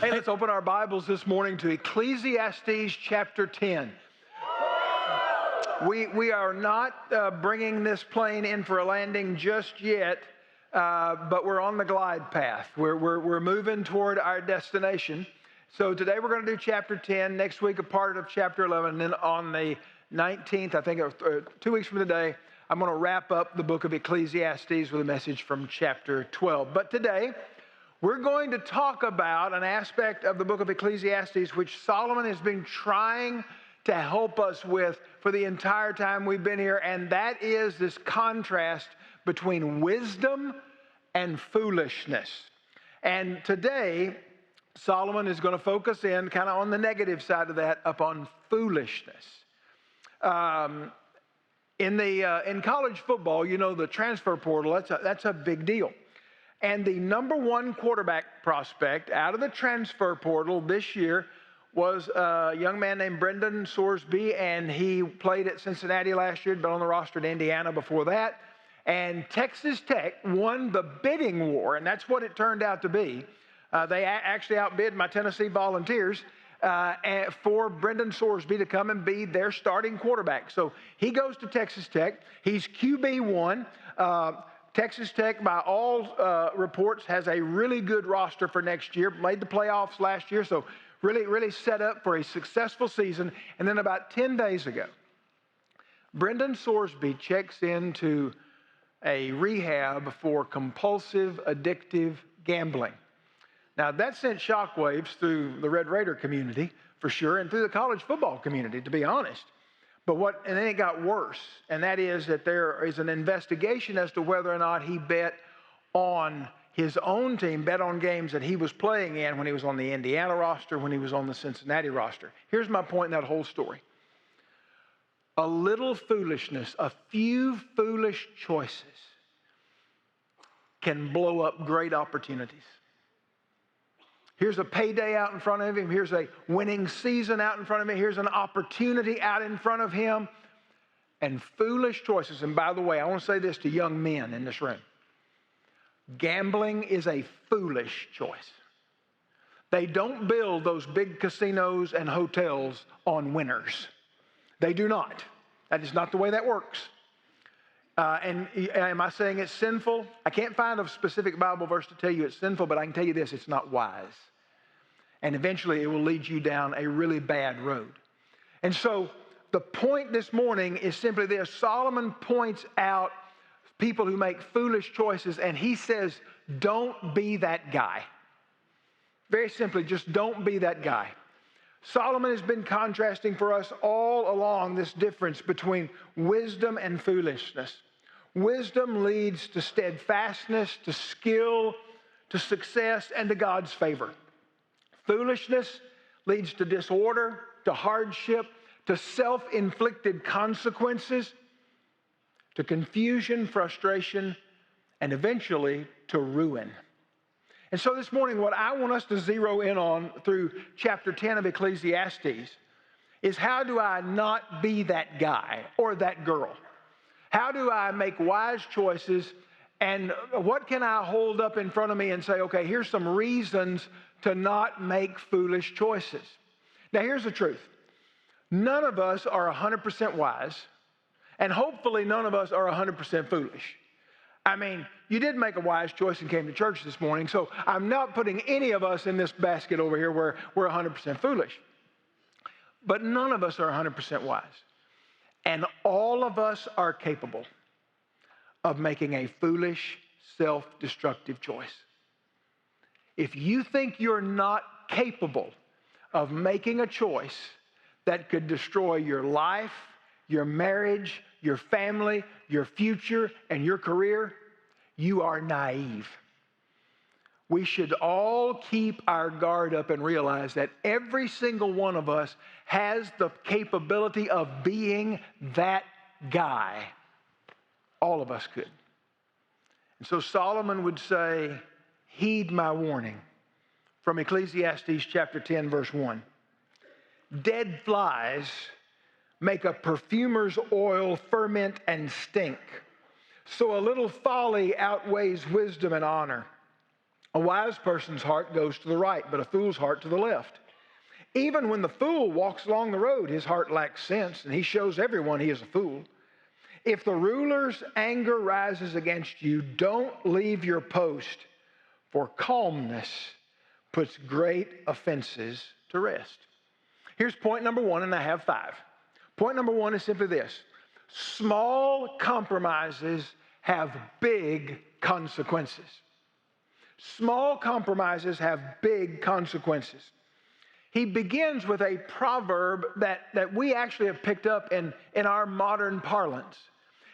Hey, let's open our Bibles this morning to Ecclesiastes chapter 10. We are not bringing this plane in for a landing just yet, but we're on the glide path. We're moving toward our destination. So today we're going to do chapter 10, next week a part of chapter 11, and then on the 19th, I think 2 weeks from today, I'm going to wrap up the book of Ecclesiastes with a message from chapter 12. But today, we're going to talk about an aspect of the book of Ecclesiastes which Solomon has been trying to help us with for the entire time we've been here, and that is this contrast between wisdom and foolishness. And today, Solomon is going to focus in kind of on the negative side of that, upon foolishness. In college football, you know, the transfer portal, that's a big deal. And the number one quarterback prospect out of the transfer portal this year was a young man named Brendan Sorsby, and he played at Cincinnati last year, had been on the roster at Indiana before that. And Texas Tech won the bidding war, and that's what it turned out to be. They actually outbid my Tennessee Volunteers for Brendan Sorsby to come and be their starting quarterback. So he goes to Texas Tech. He's QB1. Texas Tech, by all reports, has a really good roster for next year. Made the playoffs last year, so really set up for a successful season. And then about 10 days ago, Brendan Sorsby checks into a rehab for compulsive, addictive gambling. Now, that sent shockwaves through the Red Raider community, for sure, and through the college football community, to be honest. And then it got worse, and that is that there is an investigation as to whether or not he bet on his own team, bet on games that he was playing in when he was on the Indiana roster, when he was on the Cincinnati roster. Here's my point in that whole story. A little foolishness, a few foolish choices can blow up great opportunities. Here's a payday out in front of him. Here's a winning season out in front of him. Here's an opportunity out in front of him. And foolish choices. And by the way, I want to say this to young men in this room. Gambling is a foolish choice. They don't build those big casinos and hotels on winners. They do not. That is not the way that works. And am I saying it's sinful? I can't find a specific Bible verse to tell you it's sinful, but I can tell you this, it's not wise. And eventually it will lead you down a really bad road. And so the point this morning is simply this. Solomon points out people who make foolish choices, and he says, don't be that guy. Very simply, just don't be that guy. Solomon has been contrasting for us all along this difference between wisdom and foolishness. Wisdom leads to steadfastness, to skill, to success, and to God's favor. Foolishness leads to disorder, to hardship, to self-inflicted consequences, to confusion, frustration, and eventually to ruin. And so this morning, what I want us to zero in on through chapter 10 of Ecclesiastes is how do I not be that guy or that girl? How do I make wise choices, and what can I hold up in front of me and say, okay, here's some reasons to not make foolish choices. Now, here's the truth. None of us are 100% wise, and hopefully none of us are 100% foolish. I mean, you did make a wise choice and came to church this morning, so I'm not putting any of us in this basket over here where we're 100% foolish. But none of us are 100% wise. And all of us are capable of making a foolish, self-destructive choice. If you think you're not capable of making a choice that could destroy your life, your marriage, your family, your future, and your career, you are naive. We should all keep our guard up and realize that every single one of us has the capability of being that guy. All of us could. And so Solomon would say, heed my warning from Ecclesiastes chapter 10, verse 1. Dead flies make a perfumer's oil ferment and stink. So a little folly outweighs wisdom and honor. A wise person's heart goes to the right, but a fool's heart to the left. Even when the fool walks along the road, his heart lacks sense, and he shows everyone he is a fool. If the ruler's anger rises against you, don't leave your post, for calmness puts great offenses to rest. Here's point number one, and I have 5. Point number one is simply this: small compromises have big consequences. Small compromises have big consequences. He begins with a proverb that we actually have picked up in our modern parlance.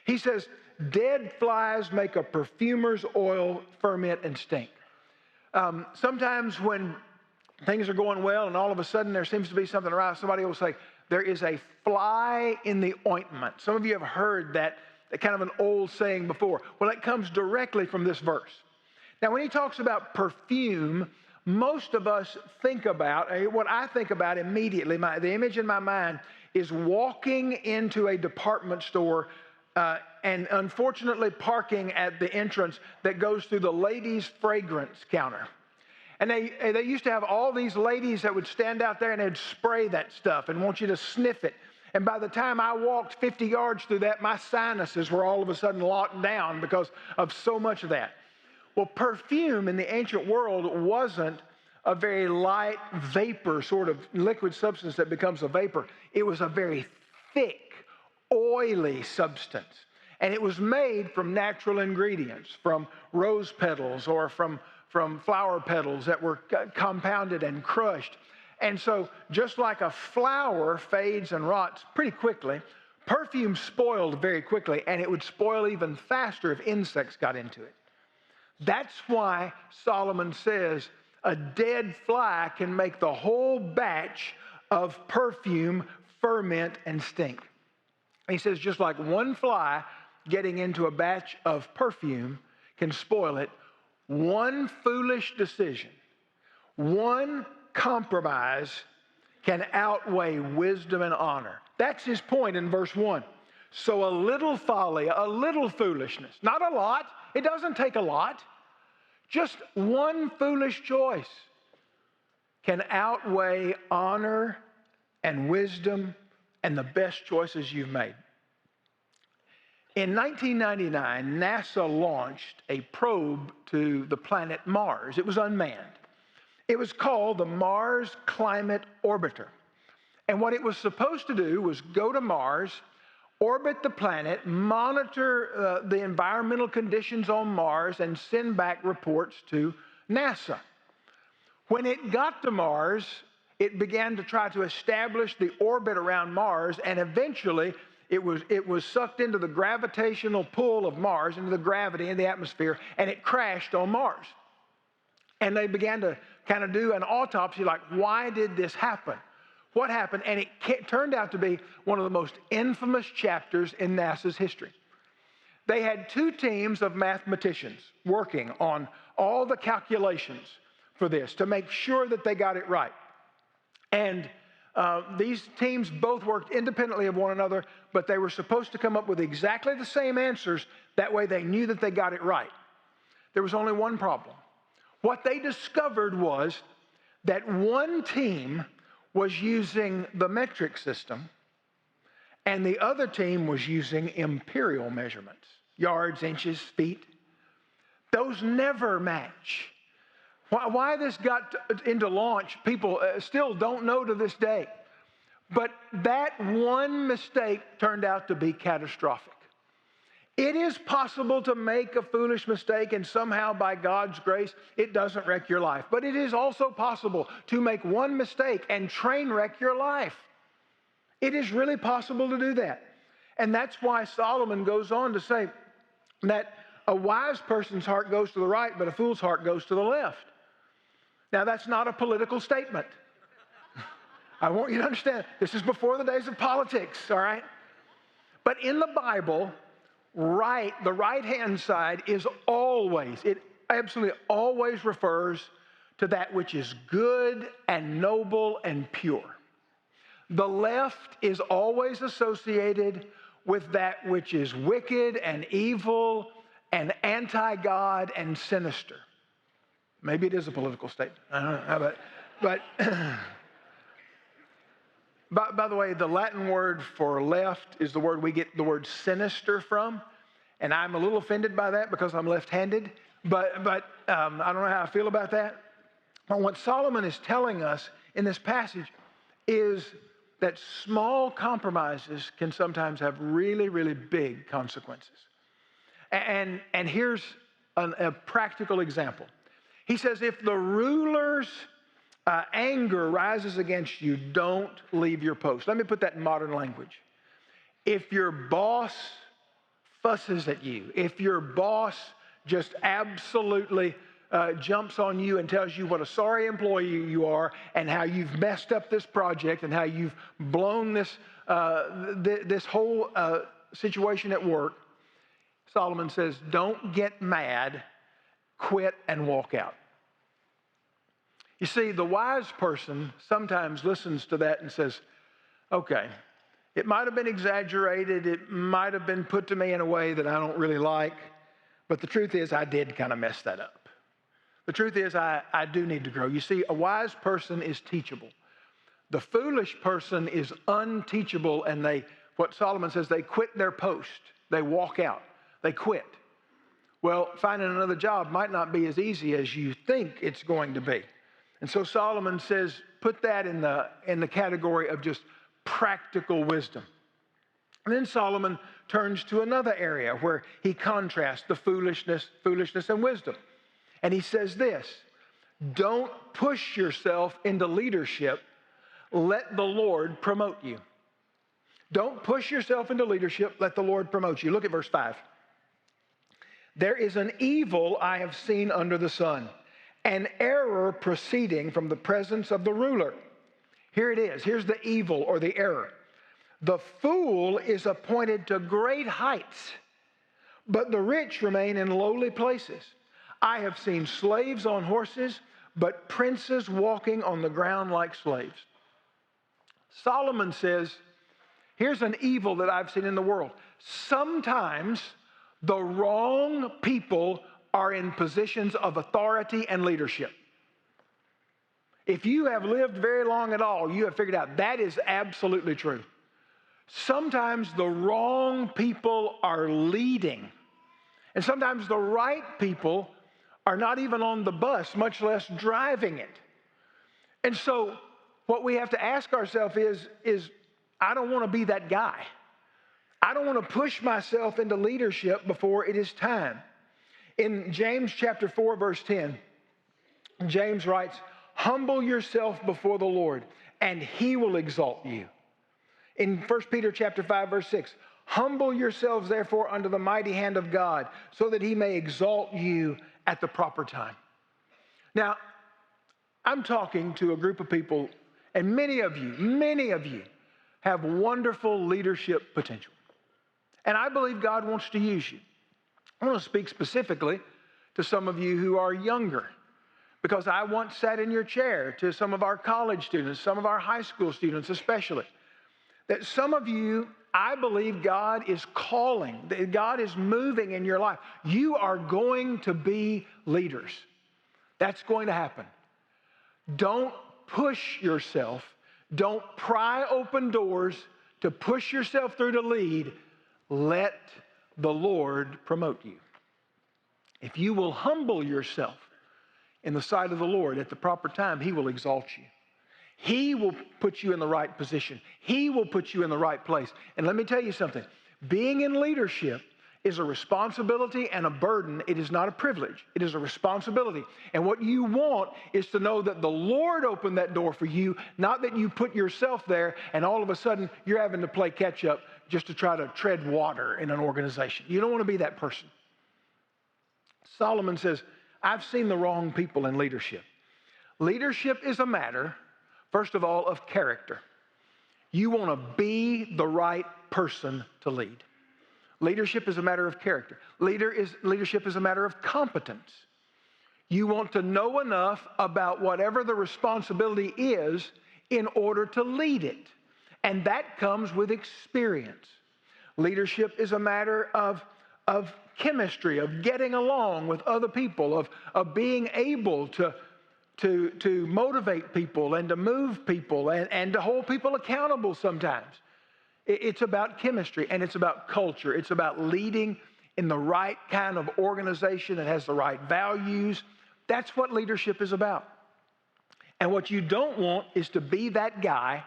He says, dead flies make a perfumer's oil ferment and stink. Sometimes when things are going well and all of a sudden there seems to be something around, somebody will say, there is a fly in the ointment. Some of you have heard that kind of an old saying before. Well, it comes directly from this verse. Now, when he talks about perfume, most of us think about, what I think about immediately, the image in my mind is walking into a department store and unfortunately parking at the entrance that goes through the ladies' fragrance counter. And they used to have all these ladies that would stand out there and they'd spray that stuff and want you to sniff it. And by the time I walked 50 yards through that, my sinuses were all of a sudden locked down because of so much of that. Well, perfume in the ancient world wasn't a very light vapor, sort of liquid substance that becomes a vapor. It was a very thick, oily substance. And it was made from natural ingredients, from rose petals or from flower petals that were compounded and crushed. And so just like a flower fades and rots pretty quickly, perfume spoiled very quickly, and it would spoil even faster if insects got into it. That's why Solomon says a dead fly can make the whole batch of perfume ferment and stink. He says just like one fly getting into a batch of perfume can spoil it, one foolish decision, one compromise can outweigh wisdom and honor. That's his point in verse 1. So a little folly, a little foolishness, not a lot. It doesn't take a lot. Just one foolish choice can outweigh honor and wisdom and the best choices you've made. In 1999, NASA launched a probe to the planet Mars. It was unmanned. It was called the Mars Climate Orbiter. And what it was supposed to do was go to Mars, orbit the planet, monitor the environmental conditions on Mars, and send back reports to NASA. When it got to Mars, it began to try to establish the orbit around Mars, and eventually it was sucked into the gravitational pull of Mars, into the gravity in the atmosphere, and it crashed on Mars. And they began to kind of do an autopsy, like, why did this happen? What happened? And it turned out to be one of the most infamous chapters in NASA's history. They had 2 teams of mathematicians working on all the calculations for this to make sure that they got it right. And these teams both worked independently of one another, but they were supposed to come up with exactly the same answers. That way they knew that they got it right. There was only one problem. What they discovered was that one team was using the metric system, and the other team was using imperial measurements, yards, inches, feet. Those never match. Why this got into launch, people still don't know to this day. But that one mistake turned out to be catastrophic. It is possible to make a foolish mistake, and somehow by God's grace, it doesn't wreck your life. But it is also possible to make one mistake and train wreck your life. It is really possible to do that. And that's why Solomon goes on to say that a wise person's heart goes to the right, but a fool's heart goes to the left. Now, that's not a political statement. I want you to understand, this is before the days of politics, all right? But in the Bible, the right-hand side is always, it absolutely always refers to that which is good and noble and pure. The left is always associated with that which is wicked and evil and anti-God and sinister. Maybe it is a political statement. I don't know. But by the way, the Latin word for left is the word we get the word sinister from. And I'm a little offended by that because I'm left-handed. But I don't know how I feel about that. But what Solomon is telling us in this passage is that small compromises can sometimes have really, really big consequences. And here's a practical example. He says, if the ruler's anger rises against you, don't leave your post. Let me put that in modern language. If your boss fusses at you, if your boss just absolutely jumps on you and tells you what a sorry employee you are and how you've messed up this project and how you've blown this whole situation at work, Solomon says, don't get mad, quit and walk out. You see, the wise person sometimes listens to that and says, okay, it might have been exaggerated, it might have been put to me in a way that I don't really like, but the truth is I did kind of mess that up. The truth is I do need to grow. You see, a wise person is teachable. The foolish person is unteachable, and what Solomon says, they quit their post. They walk out. They quit. Well, finding another job might not be as easy as you think it's going to be. And so Solomon says, put that in the category of just practical wisdom. And then Solomon turns to another area where he contrasts the foolishness and wisdom. And he says this, don't push yourself into leadership. Let the Lord promote you. Don't push yourself into leadership. Let the Lord promote you. Look at verse 5. There is an evil I have seen under the sun, an error proceeding from the presence of the ruler. Here it is. Here's the evil or the error. The fool is appointed to great heights, but the rich remain in lowly places. I have seen slaves on horses, but princes walking on the ground like slaves. Solomon says, here's an evil that I've seen in the world. Sometimes the wrong people are in positions of authority and leadership. If you have lived very long at all, you have figured out that is absolutely true. Sometimes the wrong people are leading. And sometimes the right people are not even on the bus, much less driving it. And so what we have to ask ourselves is I don't want to be that guy. I don't want to push myself into leadership before it is time. In James chapter 4, verse 10, James writes, humble yourself before the Lord, and he will exalt you. In 1 Peter chapter 5, verse 6, humble yourselves therefore under the mighty hand of God, so that he may exalt you at the proper time. Now, I'm talking to a group of people, and many of you have wonderful leadership potential. And I believe God wants to use you. I want to speak specifically to some of you who are younger, because I once sat in your chair to some of our college students, some of our high school students especially, that some of you, I believe God is calling, that God is moving in your life. You are going to be leaders. That's going to happen. Don't push yourself. Don't pry open doors to push yourself through to lead. Let the Lord promote you. If you will humble yourself in the sight of the Lord at the proper time, he will exalt you. He will put you in the right position. He will put you in the right place. And let me tell you something. Being in leadership is a responsibility and a burden. It is not a privilege. It is a responsibility. And what you want is to know that the Lord opened that door for you, not that you put yourself there and all of a sudden you're having to play catch up just to try to tread water in an organization. You don't want to be that person. Solomon says, I've seen the wrong people in leadership. Leadership is a matter, first of all, of character. You want to be the right person to lead. Leadership is a matter of character. Leadership is a matter of competence. You want to know enough about whatever the responsibility is in order to lead it. And that comes with experience. Leadership is a matter of chemistry, of getting along with other people, of being able to motivate people and to move people and to hold people accountable sometimes. It's about chemistry and it's about culture. It's about leading in the right kind of organization that has the right values. That's what leadership is about. And what you don't want is to be that guy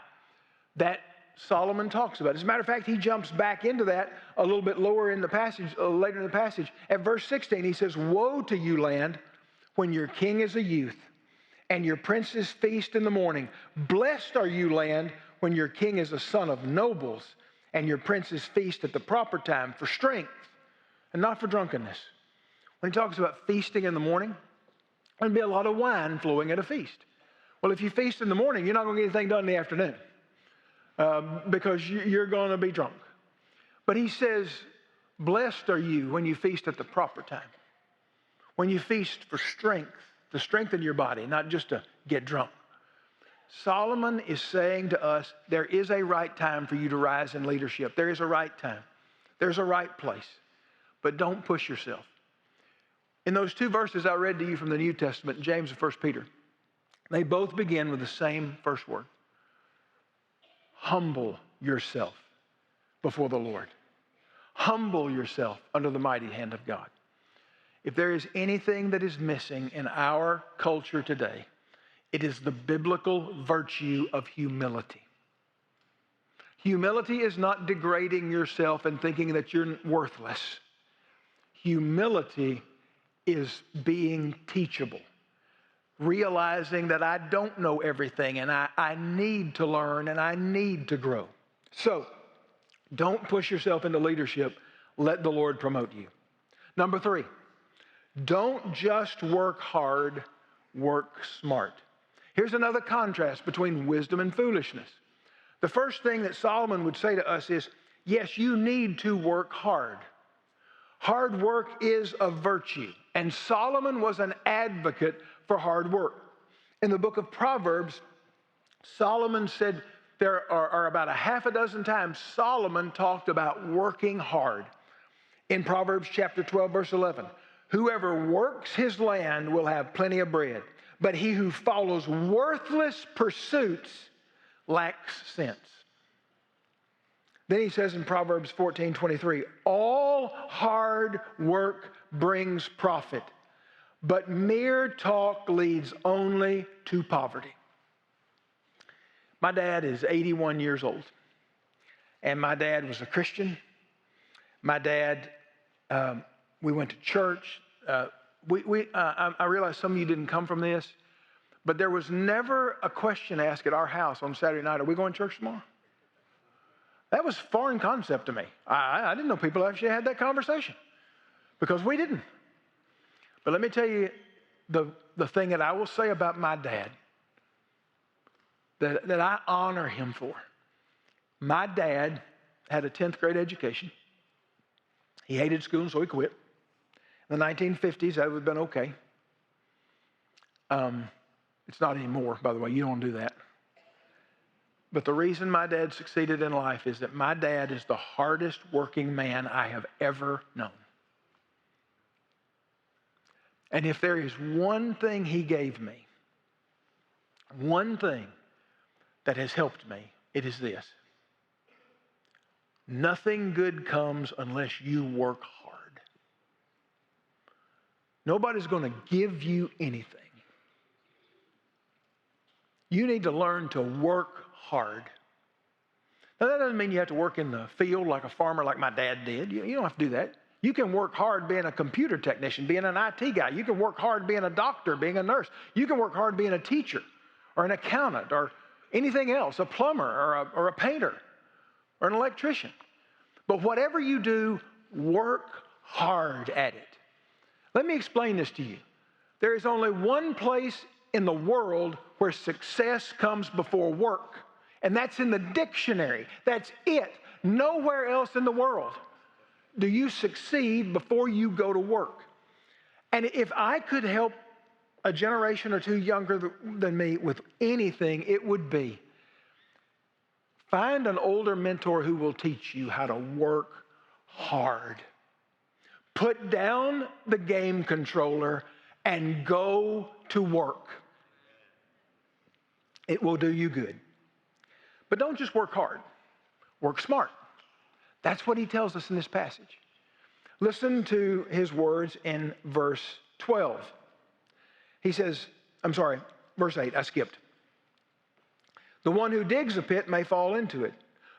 that Solomon talks about. As a matter of fact, he jumps back into that a little bit lower in the passage, later in the passage. At verse 16, he says, "Woe to you, land, when your king is a youth, and your princes feast in the morning. Blessed are you, land, when your king is a son of nobles, and your princes feast at the proper time for strength, and not for drunkenness." When he talks about feasting in the morning, there'll be a lot of wine flowing at a feast. Well, if you feast in the morning, you're not going to get anything done in the afternoon because you're going to be drunk. But he says, blessed are you when you feast at the proper time. When you feast for strength, to strengthen your body, not just to get drunk. Solomon is saying to us, there is a right time for you to rise in leadership. There is a right time. There's a right place. But don't push yourself. In those two verses I read to you from the New Testament, James and 1 Peter, they both begin with the same first word. Humble yourself before the Lord. Humble yourself under the mighty hand of God. If there is anything that is missing in our culture today, it is the biblical virtue of humility. Humility is not degrading yourself and thinking that you're worthless. Humility is being teachable. Realizing that I don't know everything and I need to learn and I need to grow. So, don't push yourself into leadership. Let the Lord promote you. Number 3, don't just work hard, work smart. Here's another contrast between wisdom and foolishness. The first thing that Solomon would say to us is, yes, you need to work hard. Hard work is a virtue, and Solomon was an advocate for hard work. In the book of Proverbs, Solomon said there are about a half a dozen times Solomon talked about working hard. In Proverbs chapter 12, verse 11, whoever works his land will have plenty of bread, but he who follows worthless pursuits lacks sense. Then he says in Proverbs 14:23, all hard work brings profit, but mere talk leads only to poverty. My dad is 81 years old, and my dad was a Christian. My dad, we went to church. I realize some of you didn't come from this, but there was never a question asked at our house on Saturday night, are we going to church tomorrow? That was a foreign concept to me. I didn't know people actually had that conversation because we didn't. But let me tell you the thing that I will say about my dad that I honor him for. My dad had a 10th grade education. He hated school, so he quit. In the 1950s, that would have been okay. It's not anymore, by the way. You don't do that. But the reason my dad succeeded in life is that my dad is the hardest working man I have ever known. And if there is one thing he gave me, one thing that has helped me, it is this. Nothing good comes unless you work hard. Nobody's going to give you anything. You need to learn to work hard. Now, that doesn't mean you have to work in the field like a farmer like my dad did. You don't have to do that. You can work hard being a computer technician, being an IT guy. You can work hard being a doctor, being a nurse. You can work hard being a teacher or an accountant or anything else, a plumber or a painter or an electrician. But whatever you do, work hard at it. Let me explain this to you. There is only one place in the world where success comes before work, and that's in the dictionary. That's it. Nowhere else in the world do you succeed before you go to work. And if I could help a generation or two younger than me with anything, it would be find an older mentor who will teach you how to work hard. Put down the game controller and go to work. It will do you good. But don't just work hard. Work smart. That's what he tells us in this passage. Listen to his words in verse 12. He says, verse 8, I skipped. The one who digs a pit may fall into it.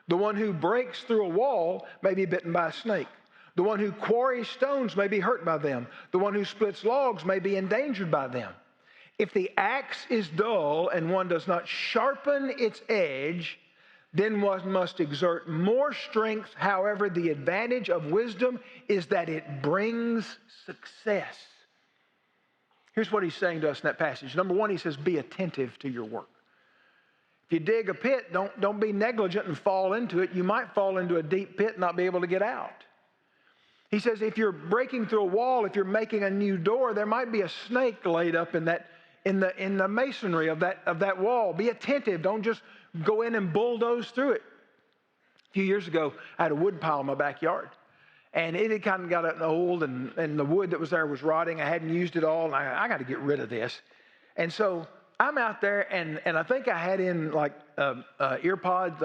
The one who breaks through a wall may be bitten by a snake. The one who quarries stones may be hurt by them. The one who splits logs may be endangered by them. If the axe is dull and one does not sharpen its edge, then one must exert more strength. However, the advantage of wisdom is that it brings success. Here's what he's saying to us in that passage. Number one, he says, be attentive to your work. If you dig a pit, don't be negligent and fall into it. You might fall into a deep pit and not be able to get out. He says, if you're breaking through a wall, if you're making a new door, there might be a snake laid up in the masonry of that wall. Be attentive. Don't just go in and bulldoze through it. A few years ago, I had a wood pile in my backyard. And it had kind of gotten old, and the wood that was there was rotting. I hadn't used it all, and I got to get rid of this. And so I'm out there, and I think I had in like AirPod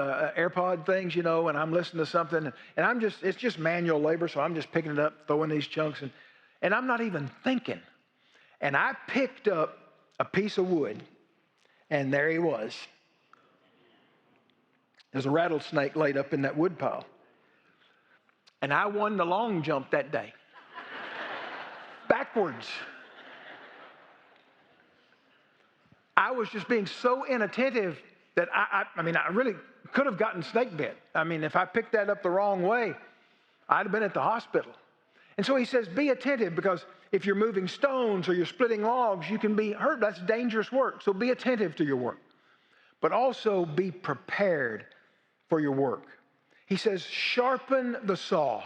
things, and I'm listening to something, and it's just manual labor, so I'm just picking it up, throwing these chunks, and I'm not even thinking. And I picked up a piece of wood, and there he was. There's a rattlesnake laid up in that wood pile. And I won the long jump that day. Backwards. I was just being so inattentive that I really could have gotten snake bit. If I picked that up the wrong way, I'd have been at the hospital. And so he says, be attentive, because if you're moving stones or you're splitting logs, you can be hurt. That's dangerous work. So be attentive to your work. But also be prepared for your work. He says, sharpen the saw.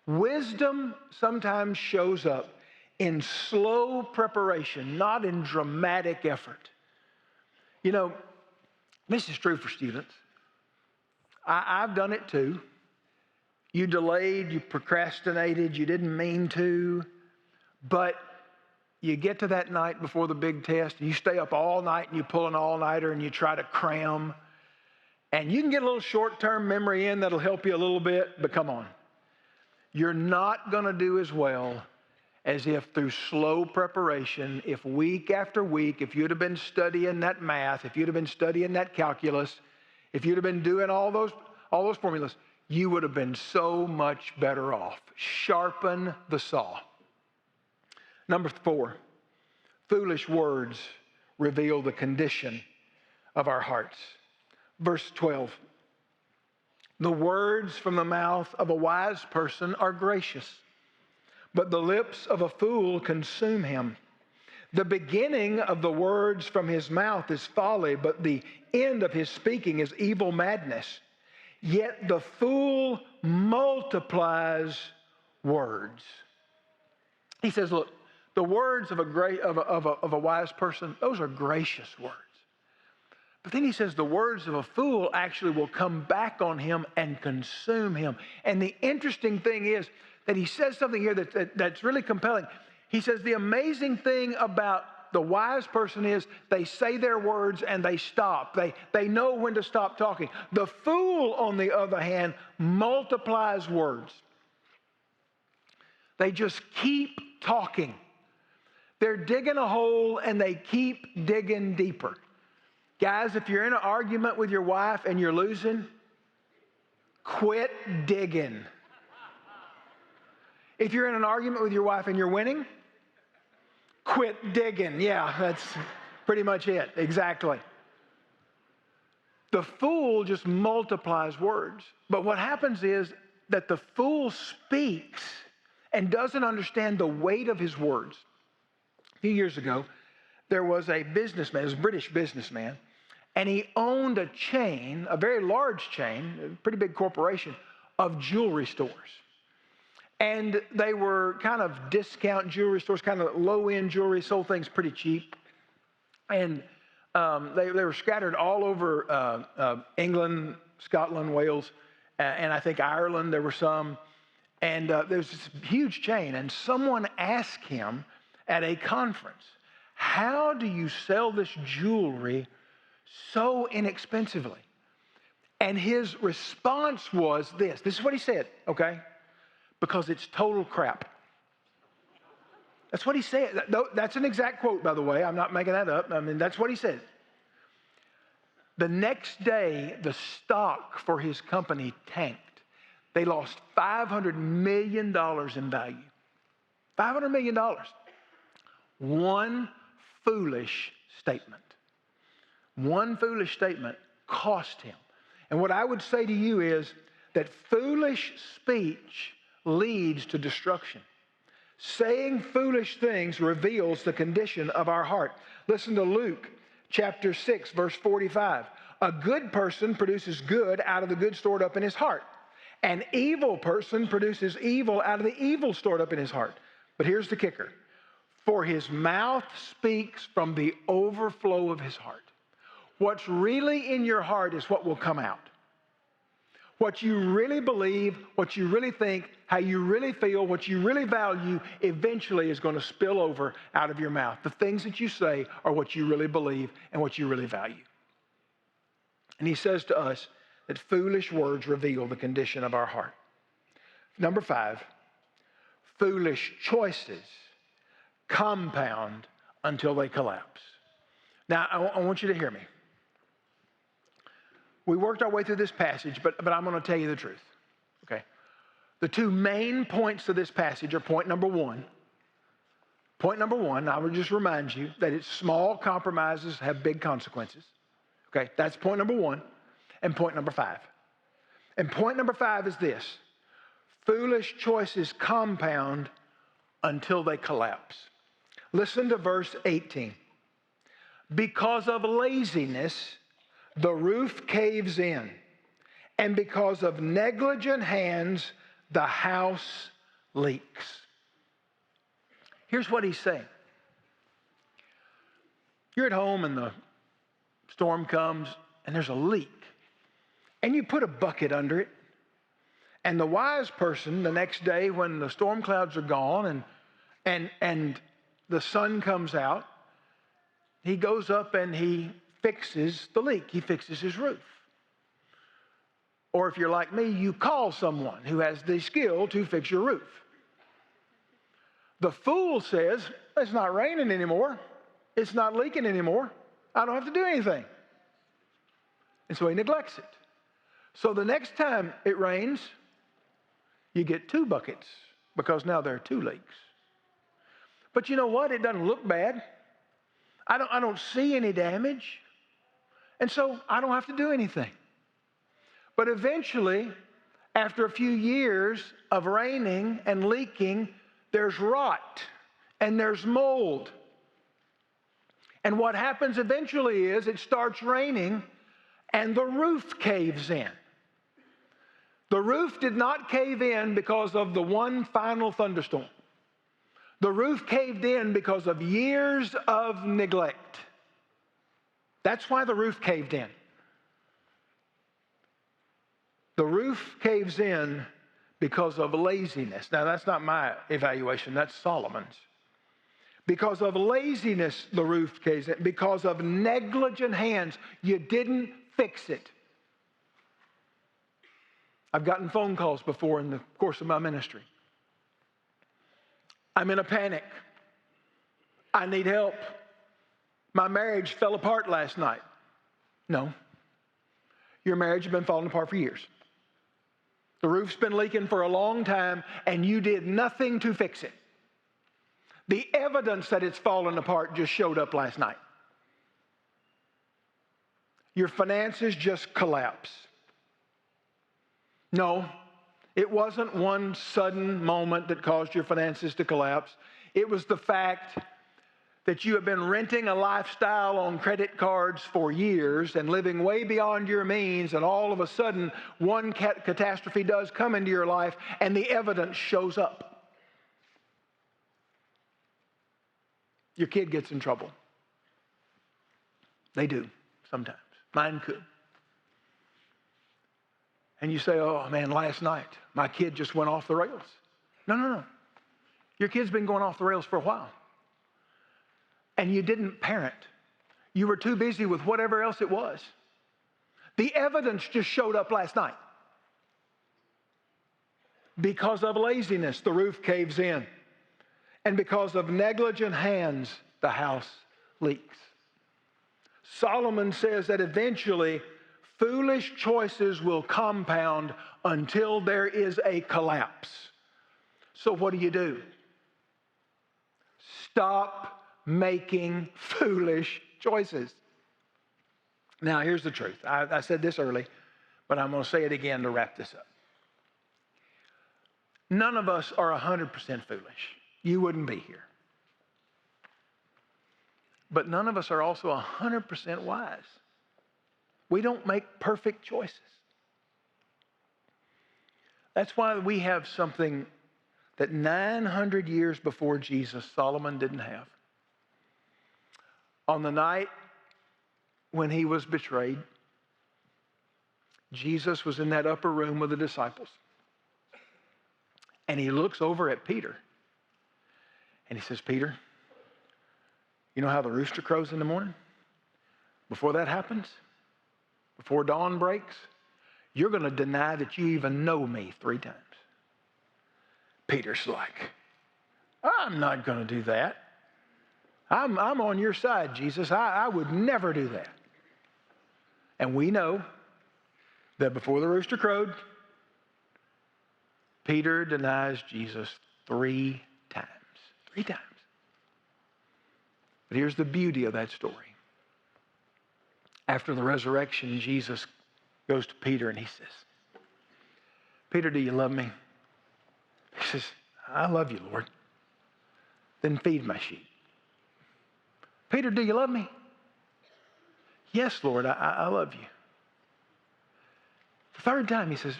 Wisdom sometimes shows up in slow preparation, not in dramatic effort. This is true for students. I've done it too. You delayed, you procrastinated, you didn't mean to, but you get to that night before the big test, and you stay up all night and you pull an all-nighter and you try to cram. And you can get a little short-term memory in that'll help you a little bit, but come on. You're not going to do as well as if through slow preparation, if week after week, if you'd have been studying that math, if you'd have been studying that calculus, if you'd have been doing all those formulas, you would have been so much better off. Sharpen the saw. Number 4, foolish words reveal the condition of our hearts. Verse 12, the words from the mouth of a wise person are gracious, but the lips of a fool consume him. The beginning of the words from his mouth is folly, but the end of his speaking is evil madness. Yet the fool multiplies words. He says, look, the words of a wise person, those are gracious words. But then he says the words of a fool actually will come back on him and consume him. And the interesting thing is that he says something here that's really compelling. He says the amazing thing about the wise person is they say their words and they stop. They know when to stop talking. The fool, on the other hand, multiplies words. They just keep talking. They're digging a hole and they keep digging deeper. Guys, if you're in an argument with your wife and you're losing, quit digging. If you're in an argument with your wife and you're winning, quit digging. Yeah, that's pretty much it. Exactly. The fool just multiplies words. But what happens is that the fool speaks and doesn't understand the weight of his words. A few years ago, there was a businessman, it was a British businessman, and he owned a chain, a very large chain, a pretty big corporation, of jewelry stores. And they were kind of discount jewelry stores, kind of low-end jewelry, sold things pretty cheap. And they were scattered all over England, Scotland, Wales, and I think Ireland, there were some. And there's this huge chain. And someone asked him at a conference, how do you sell this jewelry so inexpensively? And his response was this. This is what he said, okay? Because it's total crap. That's what he said. That's an exact quote, by the way. I'm not making that up. I mean, that's what he said. The next day, the stock for his company tanked. They lost $500 million in value. $500 million. One foolish statement. One foolish statement cost him. And what I would say to you is that foolish speech leads to destruction. Saying foolish things reveals the condition of our heart. Listen to Luke chapter 6, verse 45. A good person produces good out of the good stored up in his heart. An evil person produces evil out of the evil stored up in his heart. But here's the kicker. For his mouth speaks from the overflow of his heart. What's really in your heart is what will come out. What you really believe, what you really think, how you really feel, what you really value, eventually is going to spill over out of your mouth. The things that you say are what you really believe and what you really value. And he says to us that foolish words reveal the condition of our heart. Number 5, foolish choices compound until they collapse. Now, I want you to hear me. We worked our way through this passage, but I'm going to tell you the truth, okay? The two main points of this passage are point number 1. Point number 1, I would just remind you that it's small compromises have big consequences, okay? That's point number 1. And point number 5. And point number 5 is this. Foolish choices compound until they collapse. Listen to verse 18. Because of laziness, the roof caves in, and because of negligent hands, the house leaks. Here's what he's saying. You're at home and the storm comes and there's a leak, and you put a bucket under it. And the wise person, the next day when the storm clouds are gone and the sun comes out, he goes up and he fixes the leak. He fixes his roof. Or if you're like me, you call someone who has the skill to fix your roof. The fool says, it's not raining anymore. It's not leaking anymore. I don't have to do anything. And so he neglects it. So the next time it rains, you get 2 buckets because now there are 2 leaks. But you know what? It doesn't look bad. I don't see any damage. And so I don't have to do anything. But eventually, after a few years of raining and leaking, there's rot and there's mold. And what happens eventually is it starts raining and the roof caves in. The roof did not cave in because of the one final thunderstorm. The roof caved in because of years of neglect. That's why the roof caved in. The roof caves in because of laziness. Now, that's not my evaluation. That's Solomon's. Because of laziness, the roof caves in. Because of negligent hands, you didn't fix it. I've gotten phone calls before in the course of my ministry. I'm in a panic. I need help. My marriage fell apart last night. No. Your marriage has been falling apart for years. The roof's been leaking for a long time, and you did nothing to fix it. The evidence that it's fallen apart just showed up last night. Your finances just collapsed. No, it wasn't one sudden moment that caused your finances to collapse. It was the fact that you have been renting a lifestyle on credit cards for years and living way beyond your means, and all of a sudden one catastrophe does come into your life and the evidence shows up. Your kid gets in trouble. They do sometimes. Mine could. And you say, oh man, last night my kid just went off the rails. No, no, no. Your kid's been going off the rails for a while. And you didn't parent. You were too busy with whatever else it was. The evidence just showed up last night. Because of laziness, the roof caves in. And because of negligent hands, the house leaks. Solomon says that eventually foolish choices will compound until there is a collapse. So what do? Stop making foolish choices. Now, here's the truth. I said this early, but I'm going to say it again to wrap this up. None of us are 100% foolish. You wouldn't be here. But none of us are also 100% wise. We don't make perfect choices. That's why we have something that 900 years before Jesus, Solomon didn't have. On the night when he was betrayed, Jesus was in that upper room with the disciples. And he looks over at Peter. And he says, Peter, you know how the rooster crows in the morning? Before that happens, before dawn breaks, you're going to deny that you even know me 3 times. Peter's like, I'm not going to do that. I'm on your side, Jesus. I would never do that. And we know that before the rooster crowed, Peter denies Jesus 3 times. 3 times. But here's the beauty of that story. After the resurrection, Jesus goes to Peter and he says, Peter, do you love me? He says, I love you, Lord. Then feed my sheep. Peter, do you love me? Yes, Lord, I love you. The 3rd time he says,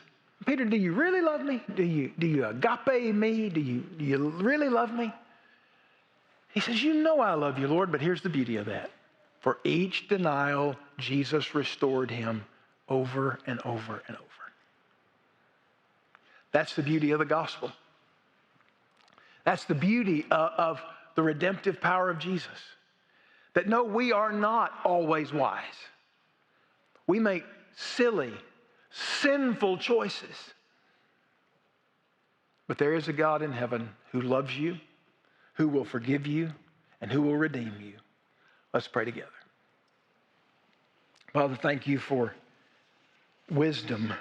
Peter, do you really love me? Do you agape me? Do you really love me? He says, you know I love you, Lord, but here's the beauty of that. For each denial, Jesus restored him over and over and over. That's the beauty of the gospel. That's the beauty of the redemptive power of Jesus. That no, we are not always wise. We make silly, sinful choices. But there is a God in heaven who loves you, who will forgive you, and who will redeem you. Let's pray together. Father, thank you for wisdom.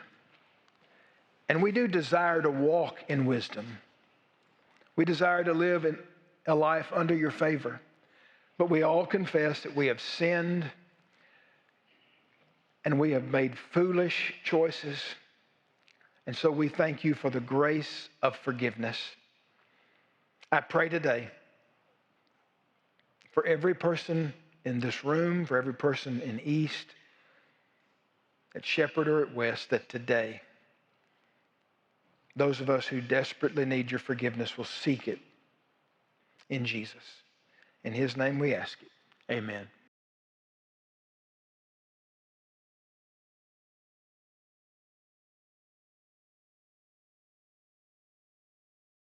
And we do desire to walk in wisdom. We desire to live in a life under your favor. But we all confess that we have sinned and we have made foolish choices. And so we thank you for the grace of forgiveness. I pray today for every person in this room, for every person in East, at Shepherd or at West, that today, those of us who desperately need your forgiveness will seek it in Jesus. In his name we ask it. Amen.